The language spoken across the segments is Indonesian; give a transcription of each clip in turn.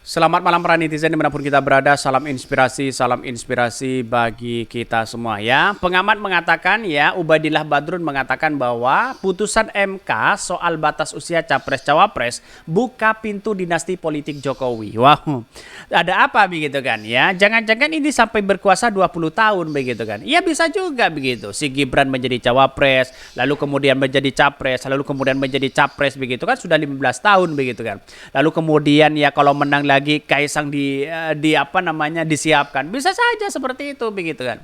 Selamat malam para netizen dimanapun kita berada. Salam inspirasi bagi kita semua ya. Pengamat mengatakan ya, Ubaidillah Badrun mengatakan bahwa putusan MK soal batas usia capres-cawapres buka pintu dinasti politik Jokowi. Wow, ada apa begitu kan ya? Jangan-jangan ini sampai berkuasa 20 tahun begitu kan? Iya bisa juga begitu. Si Gibran menjadi cawapres, lalu kemudian menjadi capres, lalu kemudian menjadi capres begitu kan sudah 15 tahun begitu kan. Lalu kemudian ya kalau menang lagi Kaisang di apa namanya disiapkan. Bisa saja seperti itu begitu kan.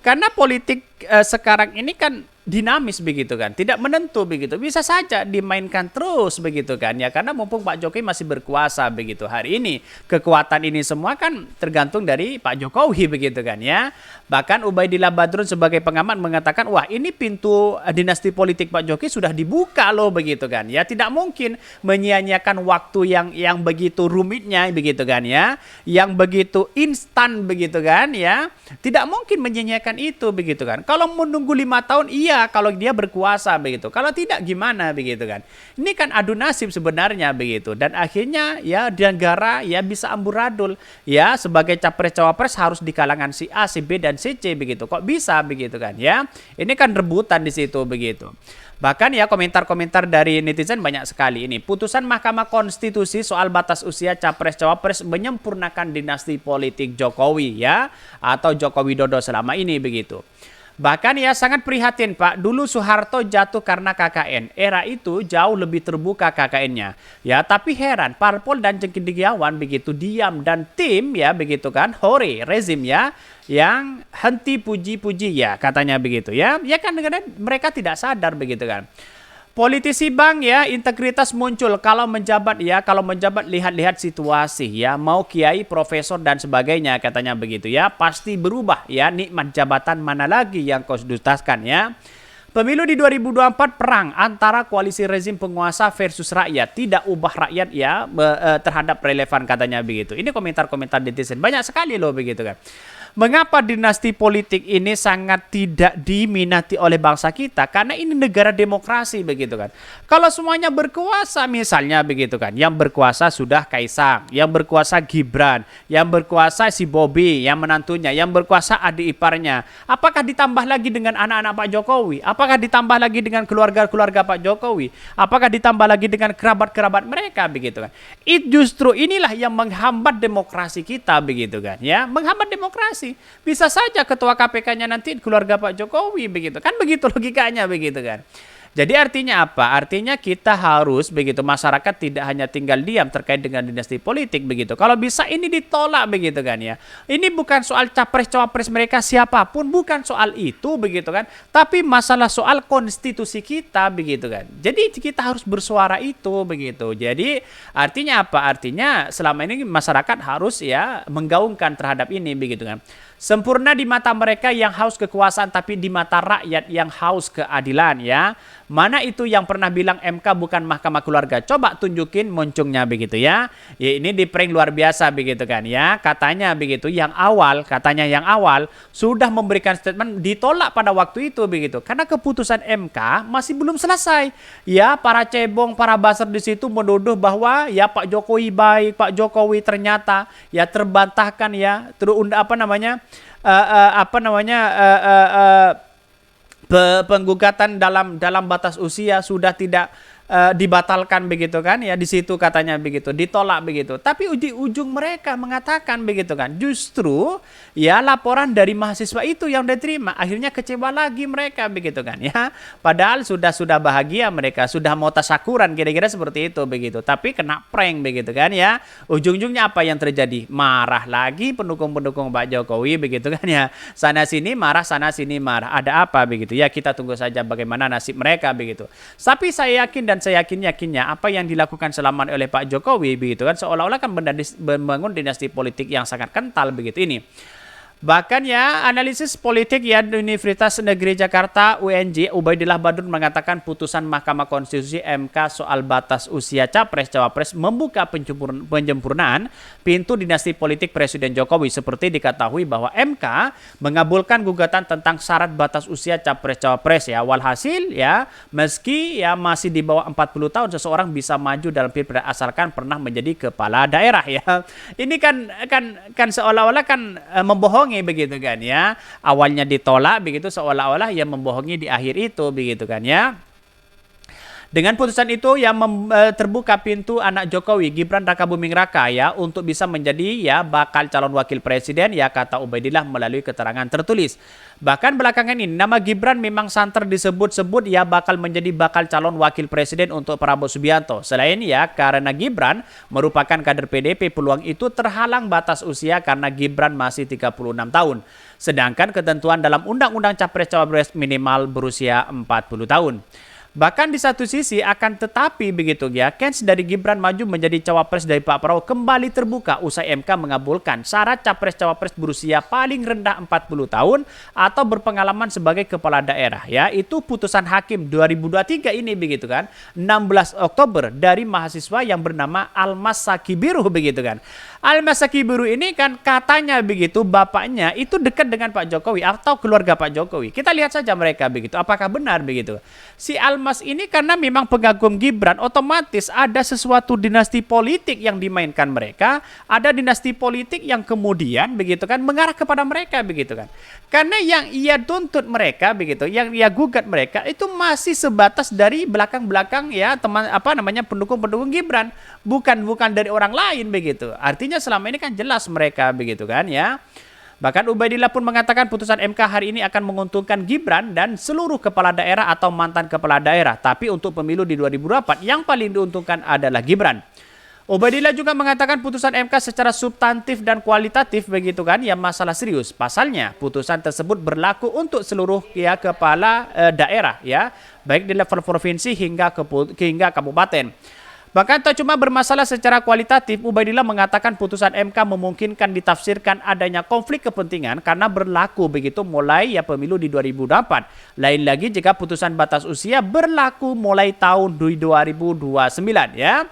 Karena politik sekarang ini kan dinamis begitu kan, tidak menentu begitu. Bisa saja dimainkan terus begitu kan ya, karena mumpung Pak Jokowi masih berkuasa begitu hari ini. Kekuatan ini semua kan tergantung dari Pak Jokowi begitu kan ya. Bahkan Ubaidillah Badrun sebagai pengamat mengatakan, wah ini pintu dinasti politik Pak Jokowi sudah dibuka loh begitu kan ya. Tidak mungkin menyia-nyiakan waktu yang begitu rumitnya begitu kan ya, yang begitu instan begitu kan ya. Tidak mungkin menyia-nyiakan itu begitu kan. Kalau menunggu 5 tahun iya, kalau dia berkuasa begitu. Kalau tidak gimana begitu kan. Ini kan adu nasib sebenarnya begitu. Dan akhirnya ya negara ya bisa amburadul. Ya sebagai capres-cawapres harus di kalangan si A, si B dan si C begitu. Kok bisa begitu kan ya. Ini kan rebutan di situ begitu. Bahkan ya komentar-komentar dari netizen banyak sekali ini. Putusan Mahkamah Konstitusi soal batas usia capres-cawapres menyempurnakan dinasti politik Jokowi ya. Atau Joko Widodo selama ini begitu. Bahkan ya sangat prihatin Pak, dulu Soeharto jatuh karena KKN. Era itu jauh lebih terbuka KKN-nya. Ya, tapi heran parpol dan cendekiawan begitu diam dan tim ya begitu kan, hore rezim ya yang henti puji-puji ya katanya begitu ya. Ya kan kadang mereka tidak sadar begitu kan. Politisi bang ya, integritas muncul kalau menjabat ya, kalau menjabat lihat-lihat situasi ya, mau kiai, profesor dan sebagainya katanya begitu ya, pasti berubah ya, nikmat jabatan mana lagi yang kau dustakan ya. Pemilu di 2024 perang antara koalisi rezim penguasa versus rakyat, tidak ubah rakyat ya terhadap relevan katanya begitu. Ini komentar-komentar netizen banyak sekali loh begitu kan. Mengapa dinasti politik ini sangat tidak diminati oleh bangsa kita? Karena ini negara demokrasi begitu kan. Kalau semuanya berkuasa misalnya begitu kan. Yang berkuasa sudah Kaisang, yang berkuasa Gibran, yang berkuasa si Bobi, yang menantunya, yang berkuasa adik iparnya. Apakah ditambah lagi dengan anak-anak Pak Jokowi? Apakah ditambah lagi dengan keluarga-keluarga Pak Jokowi? Apakah ditambah lagi dengan kerabat-kerabat mereka begitu kan? Justru inilah yang menghambat demokrasi kita begitu kan ya. Menghambat demokrasi. Bisa saja ketua KPK-nya nanti keluarga Pak Jokowi begitu. Kan begitu logikanya begitu kan. Jadi artinya apa? Artinya kita harus begitu, masyarakat tidak hanya tinggal diam terkait dengan dinasti politik begitu. Kalau bisa ini ditolak begitu kan ya. Ini bukan soal capres-cawapres mereka siapapun, bukan soal itu begitu kan. Tapi masalah soal konstitusi kita begitu kan. Jadi kita harus bersuara itu begitu. Jadi artinya apa? Artinya selama ini masyarakat harus ya menggaungkan terhadap ini begitu kan. Sempurna di mata mereka yang haus kekuasaan, tapi di mata rakyat yang haus keadilan ya. Mana itu yang pernah bilang MK bukan mahkamah keluarga? Coba tunjukin muncungnya begitu ya. Ya ini di prank luar biasa begitu kan ya. Katanya begitu katanya yang awal sudah memberikan statement ditolak pada waktu itu begitu. Karena keputusan MK masih belum selesai. Ya para cebong, para buzzer di situ menuduh bahwa ya Pak Jokowi baik, Pak Jokowi ternyata ya terbantahkan ya, penggugatan dalam batas usia sudah tidak dibatalkan begitu kan ya, di situ katanya begitu ditolak begitu. Tapi ujung mereka mengatakan begitu kan, justru ya laporan dari mahasiswa itu yang diterima, akhirnya kecewa lagi mereka begitu kan ya. Padahal sudah bahagia, mereka sudah mau tasyakuran kira-kira seperti itu begitu, tapi kena prank begitu kan ya. Ujung-ujungnya apa yang terjadi? Marah lagi pendukung-pendukung Pak Jokowi begitu kan ya, sana sini marah, sana sini marah. Ada apa begitu ya, kita tunggu saja bagaimana nasib mereka begitu. Tapi saya yakin dan saya yakinnya apa yang dilakukan selama oleh Pak Jokowi begitu kan, seolah-olah kan membangun dinasti politik yang sangat kental begitu ini. Bahkan ya analisis politik ya Universitas Negeri Jakarta UNJ Ubaidillah Badrun mengatakan putusan Mahkamah Konstitusi MK soal batas usia capres-cawapres membuka penyempurnaan pintu dinasti politik Presiden Jokowi, seperti diketahui bahwa MK mengabulkan gugatan tentang syarat batas usia capres-cawapres ya. Walhasil ya meski ya masih di bawah 40 tahun seseorang bisa maju dalam pilpres asalkan pernah menjadi kepala daerah ya. Ini kan seolah-olah kan membohongi begitu kan ya, awalnya ditolak begitu seolah-olah yang membohongi di akhir itu begitu kan ya. Dengan putusan itu yang terbuka pintu anak Jokowi Gibran Rakabuming Raka ya untuk bisa menjadi ya bakal calon wakil presiden ya, kata Ubaidillah melalui keterangan tertulis. Bahkan belakangan ini nama Gibran memang santer disebut-sebut ya bakal menjadi bakal calon wakil presiden untuk Prabowo Subianto. Selain ya karena Gibran merupakan kader PDP, peluang itu terhalang batas usia karena Gibran masih 36 tahun. Sedangkan ketentuan dalam Undang-Undang Capres-Cawapres minimal berusia 40 tahun. Bahkan di satu sisi akan tetapi begitu ya, kans dari Gibran maju menjadi cawapres dari Pak Prabowo kembali terbuka usai MK mengabulkan syarat capres-cawapres berusia paling rendah 40 tahun atau berpengalaman sebagai kepala daerah ya. Itu putusan hakim 2023 ini begitu kan, 16 Oktober dari mahasiswa yang bernama Almas Sakibiru begitu kan. Almas Sakibiru ini kan katanya begitu bapaknya itu dekat dengan Pak Jokowi atau keluarga Pak Jokowi. Kita lihat saja mereka begitu, apakah benar begitu. Si Almas ini karena memang pengagum Gibran, otomatis ada sesuatu dinasti politik yang dimainkan mereka, ada dinasti politik yang kemudian begitu kan mengarah kepada mereka begitu kan. Karena yang ia tuntut mereka begitu, yang ia gugat mereka itu masih sebatas dari belakang-belakang ya teman pendukung-pendukung Gibran, bukan dari orang lain begitu. Artinya selama ini kan jelas mereka begitu kan ya. Bahkan Ubaidillah pun mengatakan putusan MK hari ini akan menguntungkan Gibran dan seluruh kepala daerah atau mantan kepala daerah. Tapi untuk pemilu di 2024 yang paling diuntungkan adalah Gibran. Ubaidillah juga mengatakan putusan MK secara substantif dan kualitatif begitu kan yang masalah serius. Pasalnya putusan tersebut berlaku untuk seluruh ya kepala daerah ya, baik di level provinsi hingga kabupaten. Bahkan tak cuma bermasalah secara kualitatif, Ubaidillah mengatakan putusan MK memungkinkan ditafsirkan adanya konflik kepentingan karena berlaku begitu mulai ya pemilu di 2024. Lain lagi jika putusan batas usia berlaku mulai tahun 2029 ya.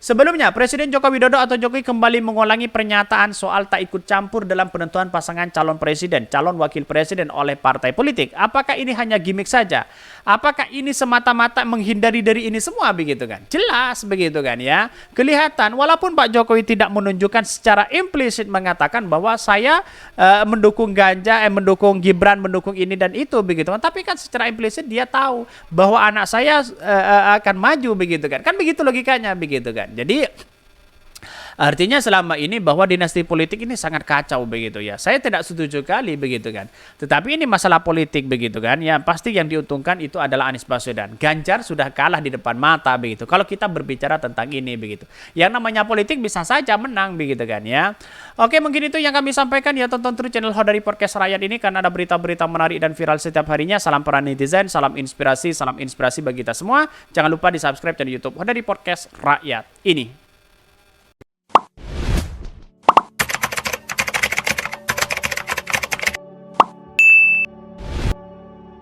Sebelumnya, Presiden Joko Widodo atau Jokowi kembali mengulangi pernyataan soal tak ikut campur dalam penentuan pasangan calon presiden, calon wakil presiden oleh partai politik. Apakah ini hanya gimmick saja? Apakah ini semata-mata menghindari dari ini semua begitu kan? Jelas begitu kan ya. Kelihatan walaupun Pak Jokowi tidak menunjukkan secara implisit mengatakan bahwa saya mendukung mendukung Gibran, mendukung ini dan itu begitu kan. Tapi kan secara implisit dia tahu bahwa anak saya akan maju begitu kan. Kan begitu logikanya begitu kan. Jadi artinya selama ini bahwa dinasti politik ini sangat kacau begitu ya. Saya tidak setuju kali begitu kan. Tetapi ini masalah politik begitu kan. Ya pasti yang diuntungkan itu adalah Anies Baswedan. Ganjar sudah kalah di depan mata begitu. Kalau kita berbicara tentang ini begitu. Yang namanya politik bisa saja menang begitu kan ya. Oke, mungkin itu yang kami sampaikan ya. Tonton terus channel Hodari Podcast Rakyat ini karena ada berita-berita menarik dan viral setiap harinya. Salam para netizen, salam inspirasi bagi kita semua. Jangan lupa di subscribe channel YouTube Hodari Podcast Rakyat ini.